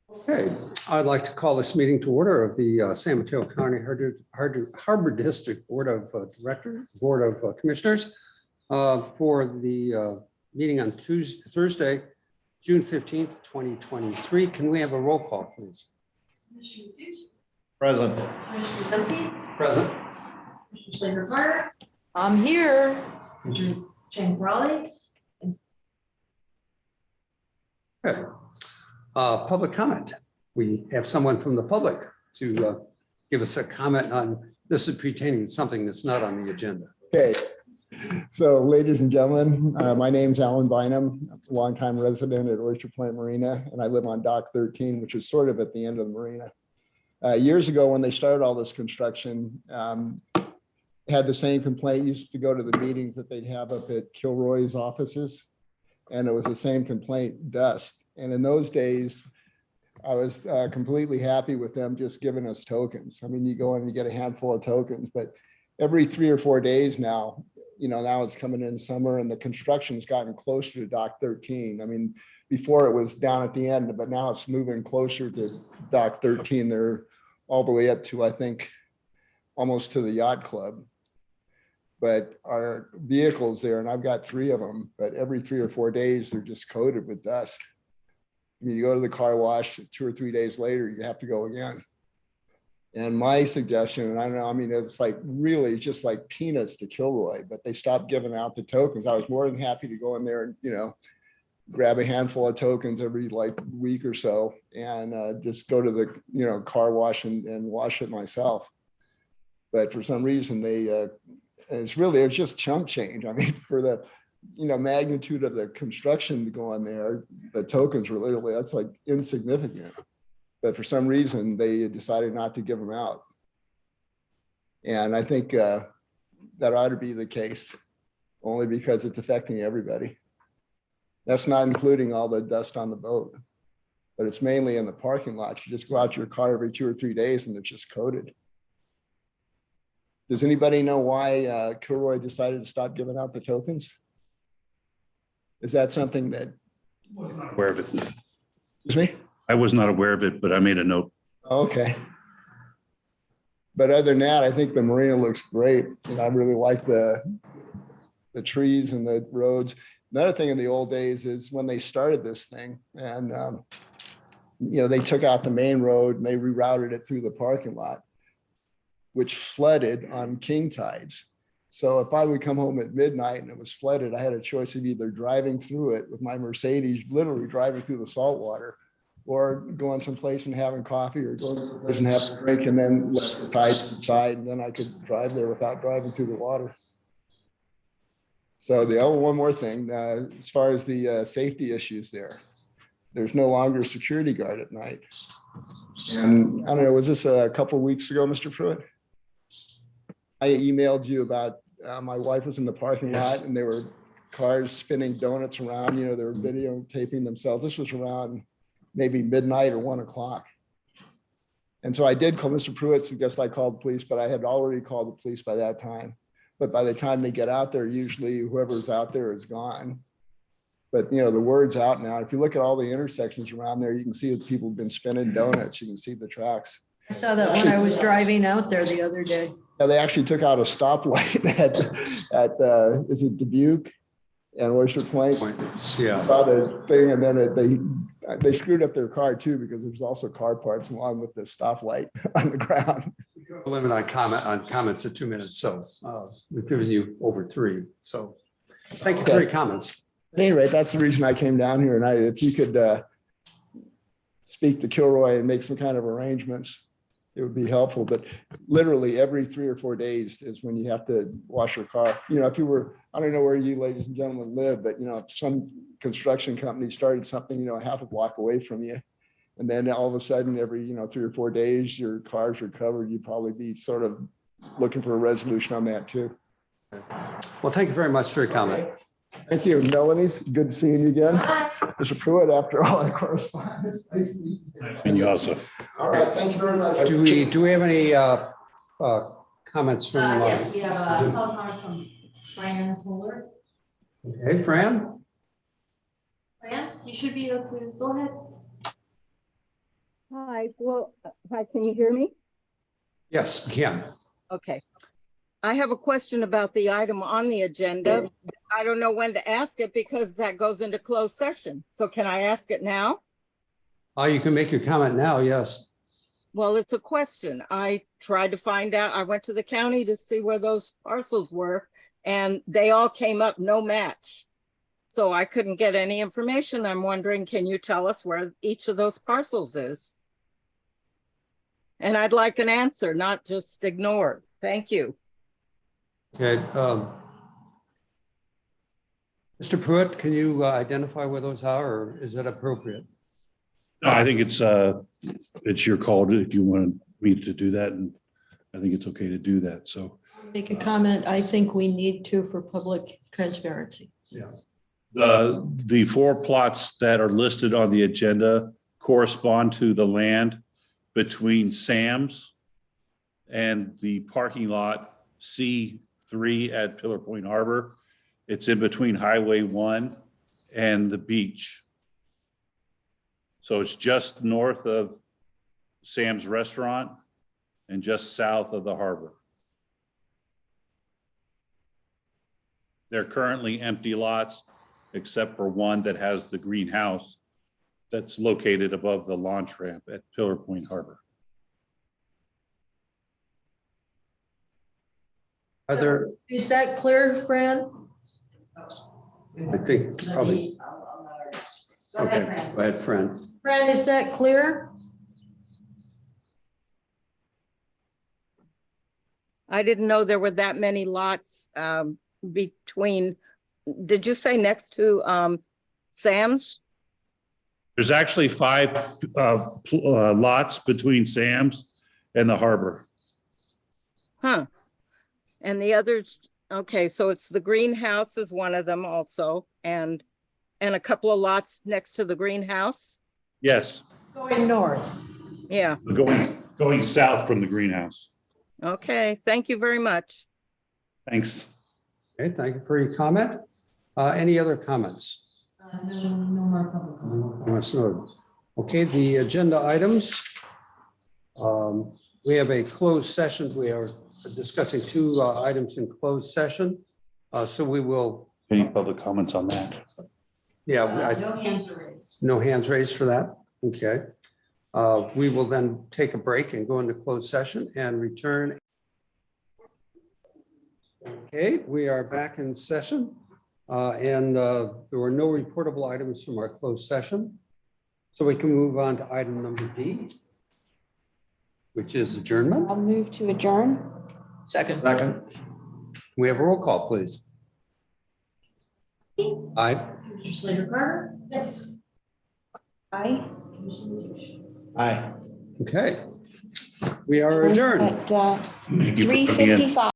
Okay, I'd like to call this meeting to order of the San Mateo County Harbor District Board of Commissioners for the meeting on Thursday, June 15th, 2023. Can we have a roll call, please? Commissioner Fish. Present. Commissioner Zumke. Present. Commissioner Slater Carter. I'm here. Commissioner Chang Raleigh. Okay. Public comment. We have someone from the public to give us a comment on this is pertaining to something that's not on the agenda. Okay. So, ladies and gentlemen, my name's Alan Bynum, a longtime resident at Oyster Point Marina, and I live on Dock 13, which is sort of at the end of the marina. Years ago, when they started all this construction, had the same complaint. Used to go to the meetings that they'd have up at Kilroy's offices, and it was the same complaint, dust. And in those days, I was completely happy with them just giving us tokens. I mean, you go in and you get a handful of tokens, but every 3 or 4 days now, now it's coming in summer and the construction's gotten closer to Dock 13. I mean, before it was down at the end, but now it's moving closer to Dock 13. They're all the way up to, I think, almost to the yacht club. But our vehicles there, and I've got 3 of them, but every 3 or 4 days, they're just coated with dust. I mean, you go to the car wash 2 or 3 days later, you have to go again. And my suggestion, and I don't know, I mean, it's like really just like peanuts to Kilroy, but they stopped giving out the tokens. I was more than happy to go in there and, grab a handful of tokens every week or so and just go to the, car wash and wash it myself. But for some reason, it's just chump change. I mean, for the, magnitude of the construction to go on there, the tokens were literally, that's like insignificant. But for some reason, they decided not to give them out. And I think that ought to be the case, only because it's affecting everybody. That's not including all the dust on the boat, but it's mainly in the parking lot. You just go out to your car every 2 or 3 days and it's just coated. Does anybody know why Kilroy decided to stop giving out the tokens? Is that something that? I was not aware of it. Excuse me? I was not aware of it, but I made a note. Okay. But other than that, I think the marina looks great. And I really like the trees and the roads. Another thing in the old days is when they started this thing and, they took out the main road and they rerouted it through the parking lot, which flooded on king tides. So if I would come home at midnight and it was flooded, I had a choice of either driving through it with my Mercedes, literally driving through the salt water, or going someplace and having coffee or going someplace and having a drink and then let the tide subside. And then I could drive there without driving through the water. So one more thing, as far as the safety issues there's no longer a security guard at night. And I don't know, was this a couple of weeks ago, Mr. Pruitt? I emailed you about my wife was in the parking lot and there were cars spinning donuts around, they were videotaping themselves. This was around maybe midnight or 1 o'clock. And so I did call Mr. Pruitt, suggest I called the police, but I had already called the police by that time. But by the time they get out there, usually whoever's out there is gone. But the word's out now. If you look at all the intersections around there, you can see that people have been spinning donuts. You can see the tracks. I saw that when I was driving out there the other day. Yeah, they actually took out a stoplight at is it Dubuque and Oyster Point? Yeah. I saw the thing, and then they screwed up their car too because there's also car parts along with the stoplight on the ground. Limit on comments at 2 minutes. So we've given you over 3. So thank you for your comments. At any rate, that's the reason I came down here. And if you could speak to Kilroy and make some kind of arrangements, it would be helpful. But literally every 3 or 4 days is when you have to wash your car. If you were, I don't know where you ladies and gentlemen live, but if some construction company started something, half a block away from you, and then all of a sudden every 3 or 4 days your cars are covered, you'd probably be sort of looking for a resolution on that too. Well, thank you very much for your comment. Thank you, Melanie. Good seeing you again. Mr. Pruitt, after all our correspondence. And you also. All right, thank you very much. Do we have any comments from? Yes, we have a call comment from Fran Fuller. Hey, Fran. Fran, you should be able to go ahead. Hi, well, hi, can you hear me? Yes, we can. Okay. I have a question about the item on the agenda. I don't know when to ask it because that goes into closed session. So can I ask it now? You can make your comment now, yes. Well, it's a question. I tried to find out, I went to the county to see where those parcels were, and they all came up no match. So I couldn't get any information. I'm wondering, can you tell us where each of those parcels is? And I'd like an answer, not just ignore. Thank you. Okay. Mr. Pruitt, can you identify where those are, or is that appropriate? No, I think it's your call if you want me to do that, and I think it's okay to do that, so. Make a comment. I think we need to for public transparency. Yeah. The 4 plots that are listed on the agenda correspond to the land between Sam's and the parking lot C3 at Pillar Point Harbor. It's in between Highway 1 and the beach. So it's just north of Sam's Restaurant and just south of the harbor. They're currently empty lots, except for one that has the greenhouse that's located above the launch ramp at Pillar Point Harbor. Are there, Is that clear, Fran? I think probably, Go ahead, okay, Fran. go ahead, Fran. Fran, is that clear? I didn't know there were that many lots between, did you say next to Sam's? There's actually 5 lots between Sam's and the harbor. Huh. And the others, okay, so it's the greenhouse is one of them also, and a couple of lots next to the greenhouse. Yes, Going north. Yeah, going south from the greenhouse. okay, thank you very much. Thanks. Okay, thank you for your comment. Any other comments? No more public comment. Comments noted. Okay, the agenda items. We have a closed session. We are discussing 2 items in closed session. So we will, Any public comments on that? yeah, No hands are raised. no hands raised for that. Okay. We will then take a break and go into closed session and return. Okay, we are back in session. And there were no reportable items from our closed session. So we can move on to item number D, which is adjournment. I'll move to adjourn. Second. Second. We have a roll call, please. Aye. Mr. Slater Carter? Yes. Aye. Aye. Okay. We are adjourned. At Thank you for coming in. 3:55.